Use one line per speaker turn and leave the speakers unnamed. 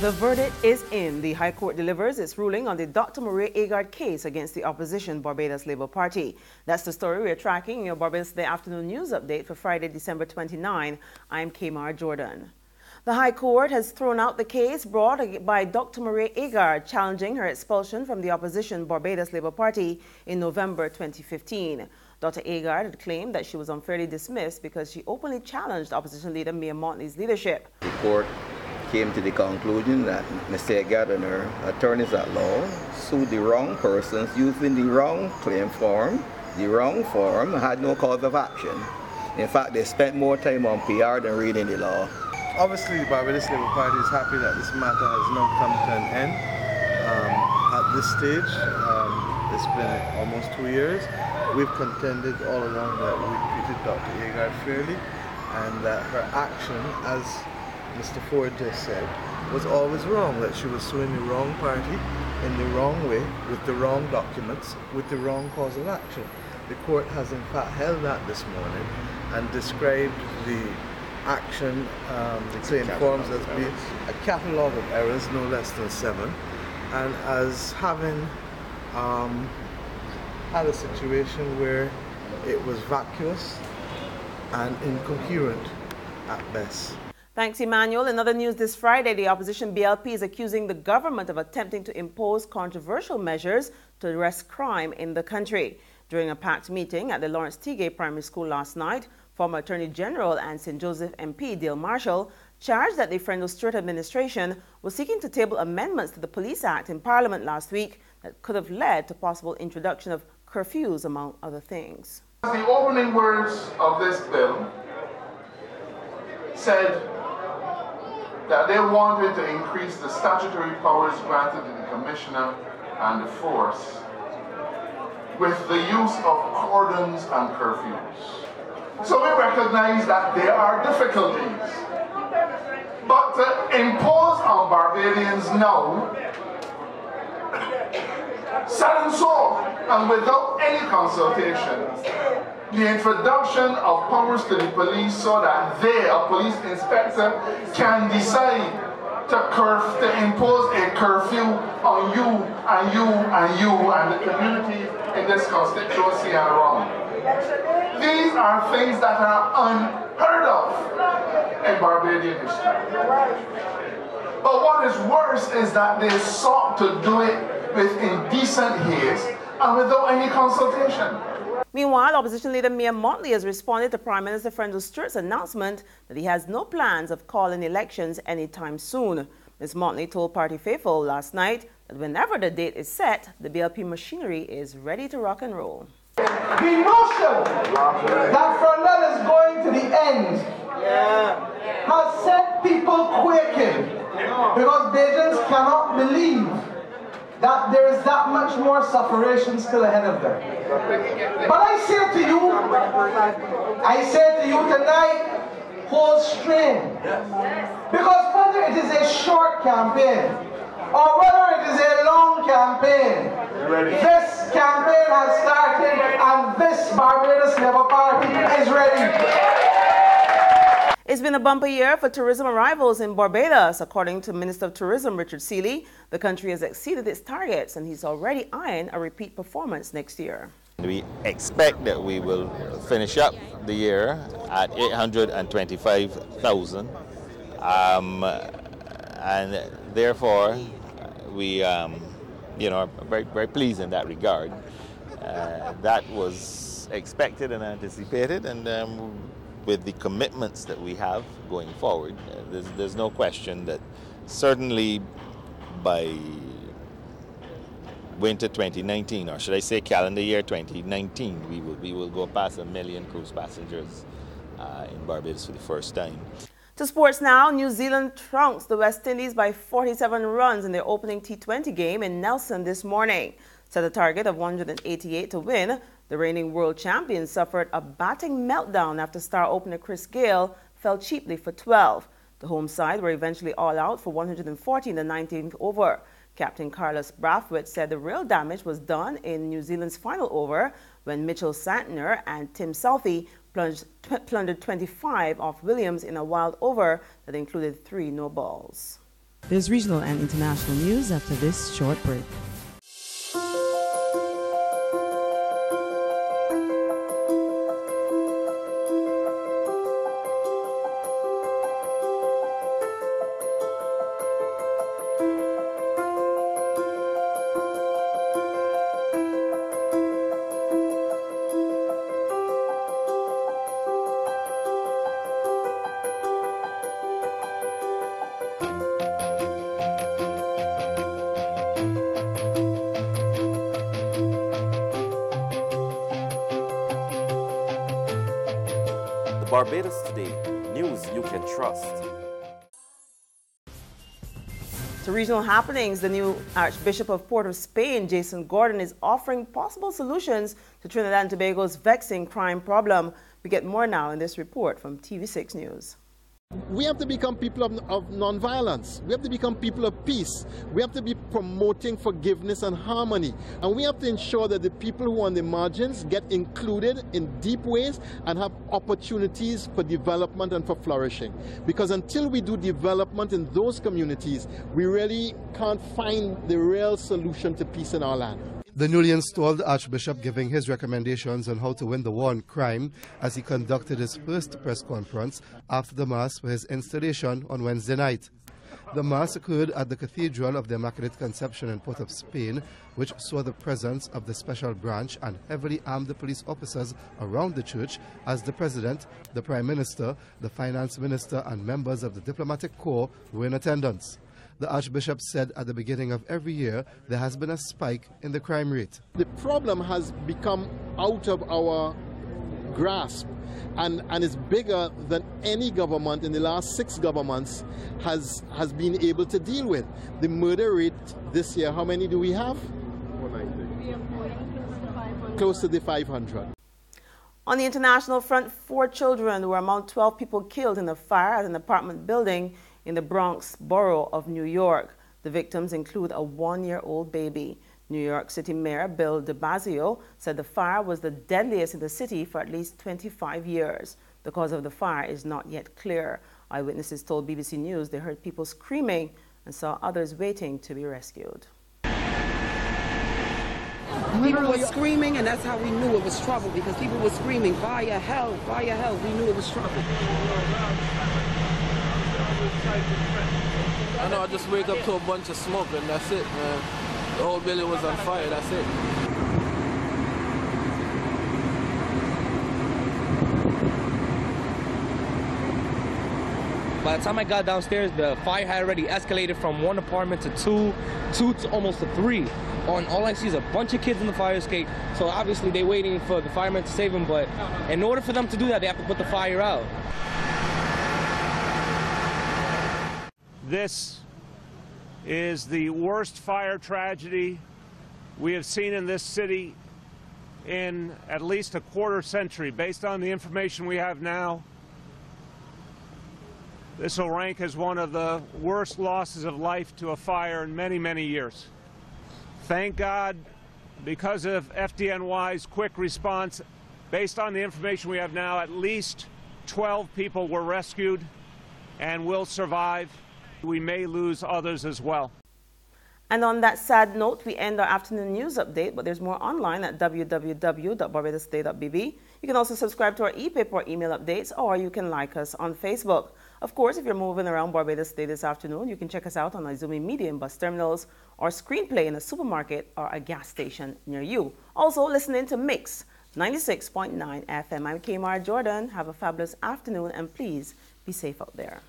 The verdict is in. The High Court delivers its ruling on the Dr. Maria Agard case against the opposition Barbados Labour Party. That's the story we're tracking in your Barbados Day Afternoon News Update for Friday, December 29. I'm Kamar Jordan. The High Court has thrown out the case brought by Dr. Maria Agard challenging her expulsion from the opposition Barbados Labour Party in November 2015. Dr. Agard had claimed that she was unfairly dismissed because she openly challenged opposition leader Mia Motley's leadership.
The court came to the conclusion that Mr. Agard and her attorneys at law sued the wrong persons using the wrong claim form, the wrong form, had no cause of action. In fact, they spent more time on PR than reading the law.
Obviously, the Barbados Labour Party is happy that this matter has now come to an end. At this stage, it's been almost 2 years. We've contended all along that we treated Dr. Agard fairly and that her action, as Mr. Ford just said, was always wrong, that she was suing the wrong party in the wrong way, with the wrong documents, with the wrong cause of action. The court has in fact held that this morning and described the action, the claim forms as being a catalogue of errors, no less than 7, and as having had a situation where it was vacuous and incoherent at best.
Thanks, Emmanuel. In other news this Friday, the opposition BLP is accusing the government of attempting to impose controversial measures to address crime in the country. During a packed meeting at the Lawrence Tigay Primary School last night, former Attorney General and St. Joseph MP Dale Marshall charged that the Friend of Stewart administration was seeking to table amendments to the Police Act in Parliament last week that could have led to possible introduction of curfews, among other things.
The opening words of this bill said that they wanted to increase the statutory powers granted to the Commissioner and the force with the use of cordons and curfews. So we recognize that there are difficulties, but to impose on Barbadians now, sudden so, and without any consultation, the introduction of powers to the police so that they, a police inspector, can decide to impose a curfew on you and you and you and the community in this constituency and around. These are things that are unheard of in Barbadian history. But what is worse is that they sought to do it with indecent haste and without any consultation.
Meanwhile, opposition leader Mia Motley has responded to Prime Minister Friend Stewart's announcement that he has no plans of calling elections anytime soon. Ms. Motley told party faithful last night that whenever the date is set, the BLP machinery is ready to rock and roll.
The notion that Frontal is going to the end has set people quaking because Bajans cannot believe that there is that much more sufferation still ahead of them. But I say to you tonight, hold strain. Because whether it is a short campaign or whether it is a long campaign, this campaign has started and this Barbados Labour Party is ready.
It's been a bumper year for tourism arrivals in Barbados. According to Minister of Tourism Richard Seeley, the country has exceeded its targets and he's already eyeing a repeat performance next year.
We expect that we will finish up the year at 825,000 and therefore we are very, very pleased in that regard. That was expected and anticipated, and with the commitments that we have going forward, there's no question that certainly by winter 2019, or should I say calendar year 2019, we will go past 1 million cruise passengers in Barbados for the first time.
To sports now, New Zealand trounced the West Indies by 47 runs in their opening T20 game in Nelson this morning. Set a target of 188 to win, the reigning world champions suffered a batting meltdown after star opener Chris Gayle fell cheaply for 12. The home side were eventually all out for 140 in the 19th over. Captain Carlos Brathwaite said the real damage was done in New Zealand's final over when Mitchell Santner and Tim Southey plundered 25 off Williams in a wild over that included 3 no balls. There's regional and international news after this short break.
Barbados Today, news you can trust.
To regional happenings, the new Archbishop of Port of Spain, Jason Gordon, is offering possible solutions to Trinidad and Tobago's vexing crime problem. We get more now in this report from TV6 News.
We have to become people of non-violence. We have to become people of peace. We have to be promoting forgiveness and harmony. And we have to ensure that the people who are on the margins get included in deep ways and have opportunities for development and for flourishing. Because until we do development in those communities, we really can't find the real solution to peace in our land.
The newly installed Archbishop giving his recommendations on how to win the war on crime as he conducted his first press conference after the Mass for his installation on Wednesday night. The Mass occurred at the Cathedral of the Immaculate Conception in Port of Spain, which saw the presence of the Special Branch and heavily armed police officers around the church as the President, the Prime Minister, the Finance Minister and members of the Diplomatic Corps were in attendance. The Archbishop said at the beginning of every year there has been a spike in the crime rate.
The problem has become out of our grasp and is bigger than any government in the last 6 governments has been able to deal with. The murder rate this year, how many do we have? 490. Close to the 500.
On the international front, 4 children were among 12 people killed in a fire at an apartment building in the Bronx borough of New York. The victims include a 1-year-old baby. New York City Mayor Bill de Blasio said the fire was the deadliest in the city for at least 25 years. The cause of the fire is not yet clear. Eyewitnesses told BBC News they heard people screaming and saw others waiting to be rescued.
People were screaming, and that's how we knew it was trouble, because people were screaming, fire, hell, fire, hell. We knew it was trouble.
I know, I just wake up to a bunch of smoke and that's it, man. The whole building was on fire, that's it.
By the time I got downstairs, the fire had already escalated from 1 apartment to 2 to almost to 3. All I see is a bunch of kids in the fire escape, so obviously they're waiting for the firemen to save them, but in order for them to do that, they have to put the fire out.
This is the worst fire tragedy we have seen in this city in at least a quarter century. Based on the information we have now, this will rank as one of the worst losses of life to a fire in many, many years. Thank God, because of FDNY's quick response, based on the information we have now, at least 12 people were rescued and will survive. We may lose others as well.
And on that sad note, we end our afternoon news update, but there's more online at www.barbadosday.bb. You can also subscribe to our e-paper or email updates, or you can like us on Facebook. Of course, if you're moving around Barbados Day this afternoon, you can check us out on Izumi Media in bus terminals or Screenplay in a supermarket or a gas station near you. Also, listen in to Mix 96.9 FM. I'm Kamar Jordan. Have a fabulous afternoon, and please be safe out there.